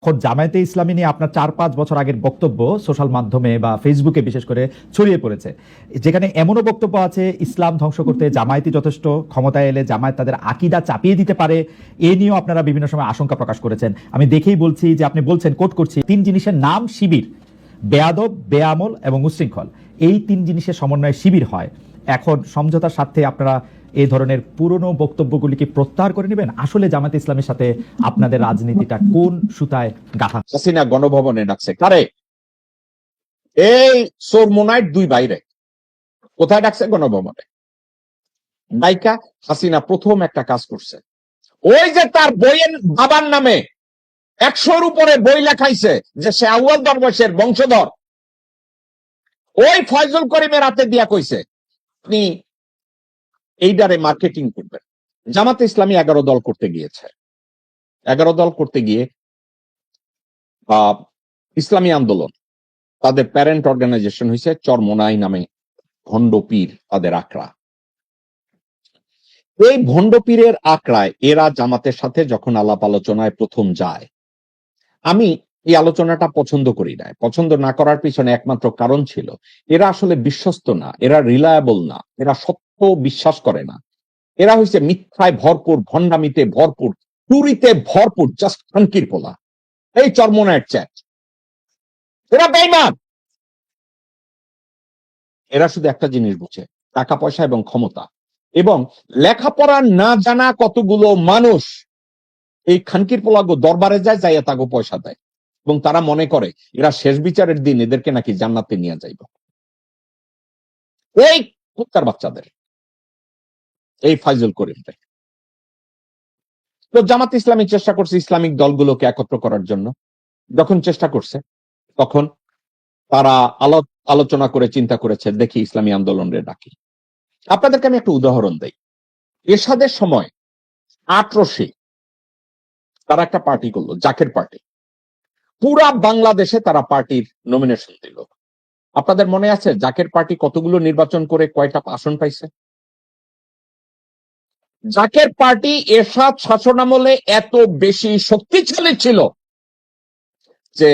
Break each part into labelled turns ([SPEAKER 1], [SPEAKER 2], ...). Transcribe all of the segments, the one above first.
[SPEAKER 1] এখন জামায়াতে ইসলামী নিয়ে আপনার 4-5 বছর আগের বক্তব্য সোশ্যাল মাধ্যমে বা ফেসবুকে বিশেষ করে ছড়িয়ে পড়েছে, যেখানে এমনও বক্তব্য আছে ইসলাম ধ্বংস করতে জামায়াতই যথেষ্ট, ক্ষমতায় এলে জামায়াত তাদের আকীদা চাপিয়ে দিতে পারে। এ নিয়েও আপনারা বিভিন্ন সময় আশঙ্কা প্রকাশ করেছেন। আমি দেখেই বলছি যে আপনি বলছেন, কোট করছি, 3 জিনিসের নাম শিবির: বেয়াদব, বেআমল এবং উচ্ছৃঙ্খল। এই 3 জিনিসের সমন্বয়ে শিবির হয়। এখন সমঝোতার স্বার্থে আপনারা এই ধরনের পুরনো বক্তব্যগুলিকে প্রত্যাহার করে নেবেন? আসলে জামায়াতে ইসলামের সাথে আপনাদের রাজনীতিটা কোন সুতায় গাঁথা?
[SPEAKER 2] হাসিনা গণভবনে ডাকছে কারে? এই সোরমোনাইট 2 বাইরে কোথায় ডাকছে? গণভবনে। নায়িকা হাসিনা প্রথম একটা কাজ করছে, ওই যে তার বইয়ের বাবার নামে 100-র উপরে বই লেখাইছে যে সে আউয়াল দরবেশের বংশধর, ওই ফয়জুল করিমের হাতে দিয়া কইছে আপনি এইটারে মার্কেটিং করবেন। জামাতে ইসলামী 11 দল করতে গিয়েছে। 11 দল করতে গিয়ে ইসলামী আন্দোলন, তাদের প্যারেন্ট অর্গানাইজেশন হয়েছে চরমোনাই নামে ভণ্ড পীর, তাদের আকড়া। এই ভণ্ড পীরের আকড়ায় এরা জামাতের সাথে যখন আলাপ আলোচনায় প্রথম যায়, আমি এই আলোচনাটা পছন্দ করি না। পছন্দ না করার পিছনে একমাত্র কারণ ছিল, এরা আসলে বিশ্বস্ত না, এরা রিলায়েবল না, এরা সত্য বিশ্বাস করে না। এরা হচ্ছে মিথ্যায় ভরপুর, ভণ্ডামিতে ভরপুর, চুরিতে ভরপুর, জাস্ট খানকির পোলা। এই চরমোনাইট চ্যাট, এরা বেঈমান। এরা শুধু একটা জিনিস বুঝে, টাকা পয়সা এবং ক্ষমতা। এবং লেখাপড়া না জানা কতগুলো মানুষ এই খানকির পোলাগো দরবারে যায়, যাইয়া তাগো পয়সা দেয়, এবং তারা মনে করে এরা শেষ বিচারের দিন এদেরকে নাকি জান্নাতে নিয়ে যাইব। এই কুত্তার বাচ্চাদের, এই ফয়জুল করিম। তো জামাত ইসলামী চেষ্টা করছে ইসলামিক দলগুলোকে একত্র করার জন্য। যখন চেষ্টা করছে তখন তারা আলোচনা করে চিন্তা করেছে, দেখি ইসলামী আন্দোলনের ডাকি। আপনাদেরকে আমি একটা উদাহরণ দেই। এরশাদের সময় 1800 তারা একটা পার্টি করলো, জাকের পার্টি। পুরা বাংলাদেশে তারা পার্টির নমিনেশন দিল। আপনাদের মনে আছে জাকের পার্টি কতগুলো নির্বাচন করে কয়টা আসন পাইছে? জাকের পার্টি এরশাদ শাসনামলে এত বেশি শক্তিশালী ছিল যে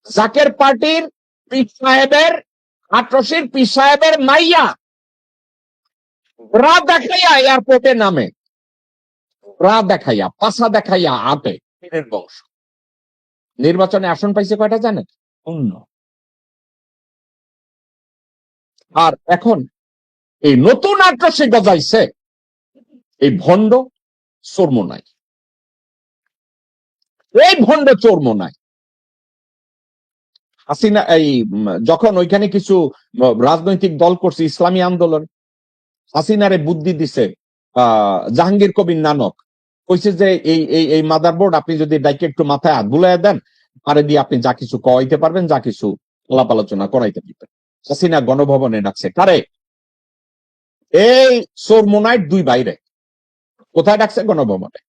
[SPEAKER 2] জাকের পার্টির পীর সাহেবের, 1800 পীর সাহেবের মাইয়া রা দেখাইয়া এয়ারপোর্টে নামে, রা দেখাইয়া, পাশা দেখাইয়া আটে, পীরের বংশ। নির্বাচনে আসন পাইছে কয়টা জানেন? 0। আর এখন এই নতুন 1800 গজাইছে এই ভণ্ড চোরমোনাই, এই ভণ্ড চোরমোনাই। হাসিনা এই যখন ওইখানে কিছু রাজনৈতিক দল করছে ইসলামী আন্দোলন, হাসিনারে বুদ্ধি দিছে জাহাঙ্গীর কবির নানক, কইছে যে এই মাদারবোর্ড আপনি যদি ডাইকে একটু মাথায় হাত বুলাইয়া দেন, আরে দিয়ে আপনি যা কিছু কইতে পারবেন, যা কিছু আলাপ আলোচনা করাইতে পারবেন। হাসিনা গণভবনে ডাকছে কারে? এই সোরমোনাইট 2 বাইরে কোথায় ডাকছে? গণভবনে।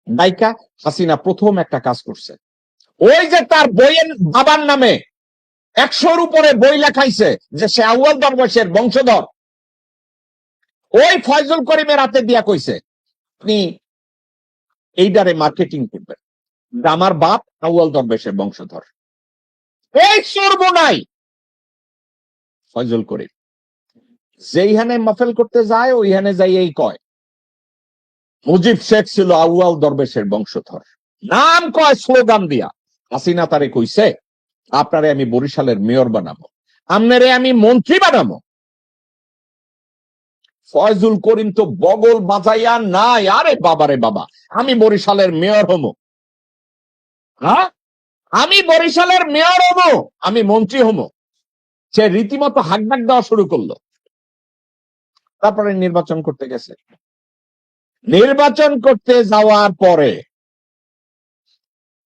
[SPEAKER 2] নায়িকা হাসিনা প্রথম একটা কাজ করছে, ওই যে তার বইয়ের বাবার নামে 100-র উপরে বই লেখাইছে যে সে আউয়াল দরবেশের বংশধর, ওই ফয়জুল করিমের হাতে দিয়া কইছে আপনি এইটারে মার্কেটিং করবেন, আমার বাপ আউয়াল দরবেশের বংশধর। এই সর্বনাই ফয়জুল করিম যেইখানে মাহফিল করতে যায়, ওইখানে যাই এই কয় মুজিব শেখ ছিল আউয়াল দরবেশের বংশধর, নাম কয় স্লোগান দিয়া। হাসিনা তারে কইছে আপনারে আমি বরিশালের মেয়র বানাবো, আপনারে আমি মন্ত্রী বানাবো। ফয়জুল করিম তো বগল বাজাইয়া নাই, আরে বাবারে বাবা, আমি বরিশালের মেয়র হমো, হ্যাঁ আমি বরিশালের মেয়র হমো, আমি মন্ত্রী হমো। সে রীতিমতো হাকডাক দেওয়া শুরু করলো। তারপরে নির্বাচন করতে গেছে। নির্বাচন করতে যাওয়ার পরে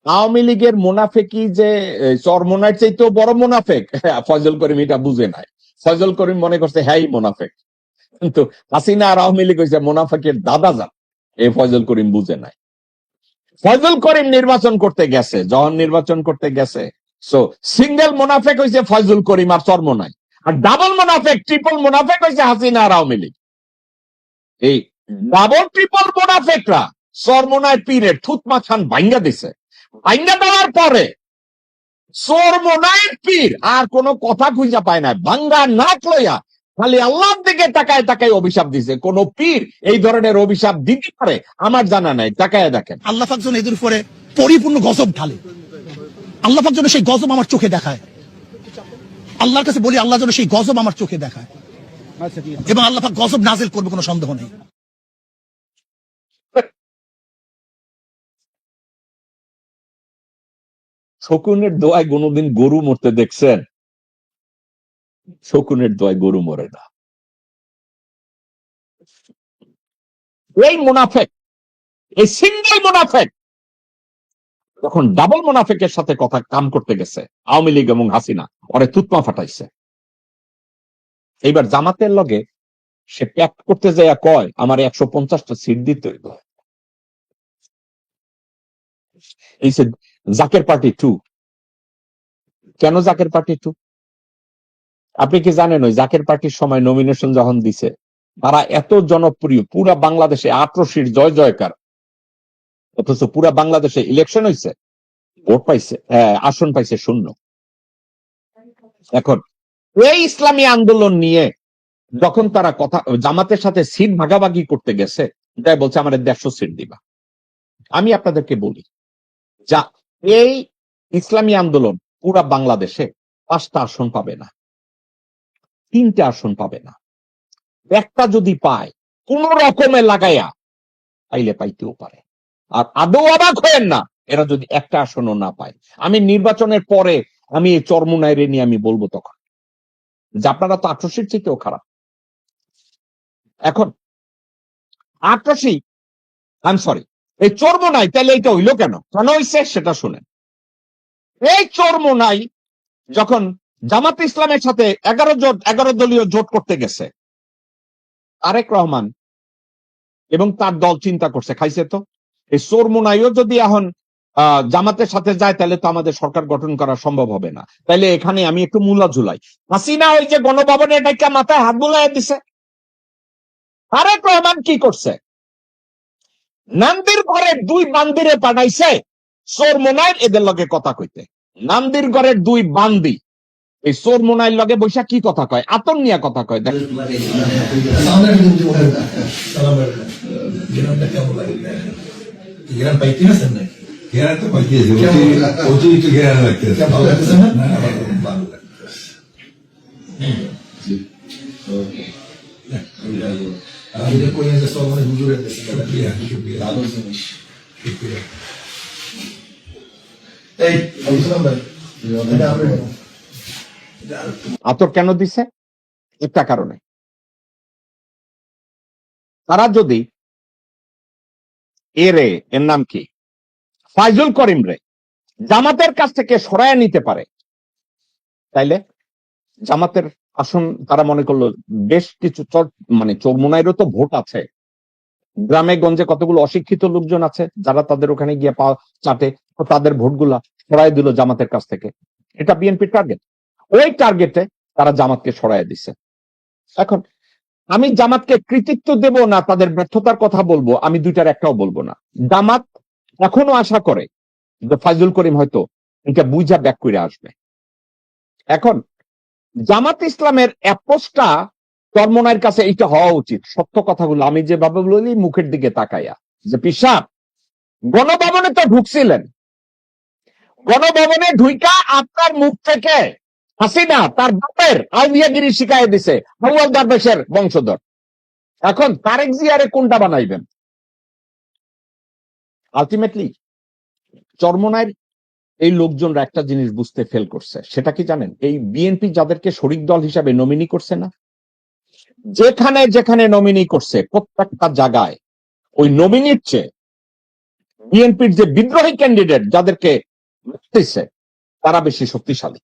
[SPEAKER 2] আওয়ামী লীগের মুনাফেকি যে চরমোনার চাইতেও বড় মুনাফেক, ফয়জুল করিম এটা বুঝে নাই। ফয়জুল করিম মনে করছে হ্যাঁ মুনাফেক, কিন্তু হাসিনা আর আওয়ামী লীগ হয়েছে মুনাফেকের দাদা যান, এই ফয়জুল করিম বুঝে নাই। ফয়জুল করিম নির্বাচন করতে গেছে, যখন নির্বাচন করতে গেছে, সো সিঙ্গেল মুনাফেক হয়েছে ফয়জুল করিম আর চরমোনাই, আর ডাবল মুনাফেক, ট্রিপল মুনাফেক হয়েছে হাসিনা আর আওয়ামী লীগ। এই ডাবল ট্রিপল মুনাফেকরা চরমোনাই পীরের থুতমা খান ভাঙ্গা দিছে। আইনা দেওয়ার পরে চরমোনাইয়ের পীর আর কোনো কথা খুঁজা পায় না, ভাঙ্গা নাক লইয়া খালি আল্লাহর দিকে তাকায় তাকায় অভিশাপ দিছে। কোন পীর এই ধরনের অভিশাপ দিতে পারে আমার জানা নাই, তাকায় দেখেন।
[SPEAKER 3] আল্লাহ পাক যেন এদের উপরে পরিপূর্ণ গজব ঢালে, আল্লাহ পাক যেন সেই গজব আমার চোখে দেখায়। আল্লাহর কাছে বলি আল্লাহ যেন সেই গজব আমার চোখে দেখায়, এবং আল্লাহ পাক গজব নাজিল করবে, কোনো সন্দেহ নেই।
[SPEAKER 2] শকুনের দোয়ায় কোনোদিন গরু মরতে দেখছেন? শকুনের দোয়ায় গরু মরে না। এই মুনাফেক, এই সিঙ্গেল মুনাফেক যখন ডাবল মুনাফেকের সাথে কথা কাম করতে গেছে, আওয়ামী লীগ এবং হাসিনা ওরে তুতমা ফাটাইছে। এইবার জামাতের লগে সে প্যাক্ট করতে যায়, কয় আমার 150টা সিট দিতে হইব। এই জাকের পার্টি 2। কেন জাকের পার্টি 2? আপনি কি জানেন ওই জাকের পার্টির সময় নমিনেশন যখন দিছে, তারা এত জনপ্রিয়, পুরা বাংলাদেশে 18 সিট জয় জয়কার, অথচ পুরা বাংলাদেশে ইলেকশন হয়েছে, ভোট পাইছে, আসন পাইছে 0। এখন এই ইসলামী আন্দোলন নিয়ে যখন তারা কথা জামাতের সাথে সিট ভাগাভাগি করতে গেছে, তাই বলছে আমাদের 150 সিট দিবা। আমি আপনাদেরকে বলি, যা এই ইসলামী আন্দোলন পুরা বাংলাদেশে 5টা আসন পাবে না, 3টে আসন পাবে না। একটা যদি পায় কোন রকমে লাগাইয়া পাইলে পাইতেও পারে। আর আদৌ অবাক হয়েন না এরা যদি একটা আসনও না পায়। আমি নির্বাচনের পরে আমি এই চরমুনাইরে নিয়ে আমি বলবো তখন যে আপনারা তো 88 চেয়েও খারাপ। এখন 88, সরি, এই চরমুনাই তাহলে এটা হইলো কেন হইছে সেটা শুনেন। এই চরমুনাই যখন জামাত ইসলামের সাথে 11 দলীয় জোট করতে গেছে, তারেক রহমান এবং তার দল চিন্তা করছে, খাইছে তো এই চরমুনাইও যদি এখন জামাতের সাথে যায় তাহলে তো আমাদের সরকার গঠন করা সম্ভব হবে না, তাইলে এখানে আমি একটু মূলা ঝুলাই। হাসিনা ওই যে গণভবনে ডাইকা মাথায় হাত বুলাইয়া দিছে। তারেক রহমান কি করছে, নান্দির ঘরের 2 বান্দিরে পাঠাইছে চরমুনাইর এদের লগে কথা কইতে। নান্দির ঘরের 2 বান্দি এই চরমুনাইর লগে বৈশা কি কথা কয়, আতন নিয়ে কথা কয়। দেখ আতর কেন দিছে? একটা কারণে, তারা যদি এর নাম কি ফাইজুল করিম রে জামাতের কাছ থেকে সরায় নিতে পারে, তাইলে জামাতের আসন তারা মনে করলো বেশ কিছু মানে চরমুনাইরও তো ভোট আছে, গ্রামে গঞ্জে কতগুলো অশিক্ষিত লোকজন আছে যারা তাদের ওখানে গিয়ে চাটে, তো তাদের ভোটগুলা সরাই দিল জামাতের কাছ থেকে। এটা বিএনপির টার্গেট, ওই টার্গেটে তারা জামাতকে সরাই দিছে। এখন আমি জামাতকে কৃতিত্ব দেব না, তাদের ব্যর্থতার কথা বলবো, আমি দুইটার একটাও বলবো না। জামাত এখনো আশা করে যে ফাইজুল করিম হয়তো এটা বুঝা ব্যাক করে আসবে। এখন জামাত ইসলামের অ্যাপ্রোচটা চরমোনাইর কাছে এটা হওয়া উচিত, সত্য কথাগুলো আমি যেভাবে বলি মুখের দিকে তাকাইয়া, যে পিসাব গণভবনে তো ঢুকছিলেন, গণভবনে ঢুইকা আপনার মুখ থেকে হাসিনা তার বাপের আউলিয়াগিরি শিখাই দিছে, হাওয়াল দারবেশের বংশধর। এখন তারেক জিয়ারে কোনটা বানাইবেন? আলটিমেটলি চরমোনাইর এই লোকজনরা একটা জিনিস বুঝতে ফেল করছে, সেটা কি জানেন? এই বিএনপি যাদেরকে শরিক দল হিসাবে নমিনি করছে না, যেখানে যেখানে নমিনি করছে প্রত্যেকটা জায়গায় ওই নমিনির চেয়ে বিএনপির যে বিদ্রোহী ক্যান্ডিডেট যাদেরকে দিচ্ছে তারা বেশি শক্তিশালী।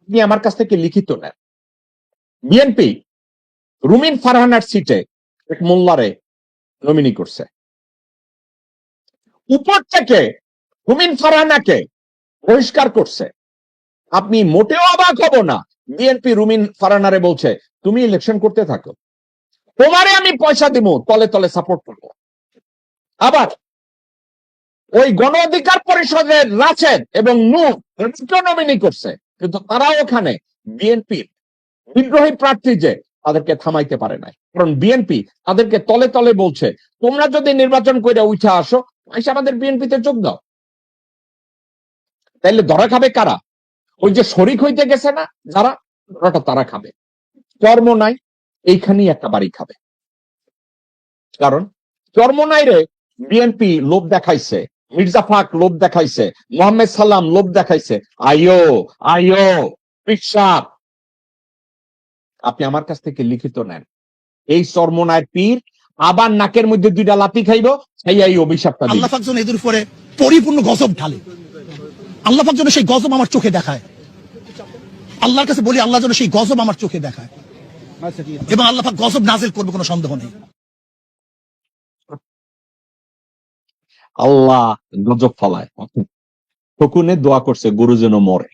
[SPEAKER 2] আপনি আমার কাছ থেকে লিখিত নেন, বিএনপি রুমিন ফারহানার সিটে এক মোল্লারে নমিনি করছে, উপর থেকে রুমিন ফারহানাকে বহিষ্কার করছে। আপনি মোটেও অবাক হব না, বিএনপি রুমিন ফারহানারে বলছে তুমি ইলেকশন করতে থাকো, তোমারে আমি পয়সা দিব, তলে তলে সাপোর্ট করবো। আবার ওই গণ অধিকার পরিষদের রাশেদ এবং নূর নমিনি করছে, কিন্তু তারাও ওখানে বিএনপির বিদ্রোহী প্রার্থী যে তাদেরকে থামাইতে পারে নাই, কারণ বিএনপি তাদেরকে তলে তলে বলছে তোমরা যদি নির্বাচন করে উঠে আসো এসে আমাদের বিএনপিতে যোগ দাও। তাইলে ধরা খাবে কারা? ওই যে শরিক হইতে গেছে না যারা, ধরাটা তারা খাবে। কর্ম নাই, এইখানেই একটা বাড়ি খাবে। কারণ কর্ম নাই রে, বিএনপি লোভ দেখাইছে, মির্জা ফাক লোভ দেখাইছে, মোহাম্মদ সাল্লাম লোভ দেখাইছে, আইও আইও পিসাব আপনি আমার কাছ থেকে লিখিত নেন। এই চর্মনায়ের পীর আবার নাকের মধ্যে দুইটা লাথি খাইব, এই অভিশাপটা দিবে।
[SPEAKER 3] আল্লাহ পাক যেন এদের উপরে পরিপূর্ণ গজব ঢালে, আল্লাহ পাক যেন সেই গজব আমার চোখে দেখায়, আল্লাহর কাছে বলি আল্লাহ যেন সেই গজব আমার চোখে দেখায়, এবং আল্লাহ পাক গজব নাজিল করবে, কোনো সন্দেহ নেই।
[SPEAKER 2] আল্লাহ গজব ফলায়। শকুনে দোয়া করছে গরু যেন মরে।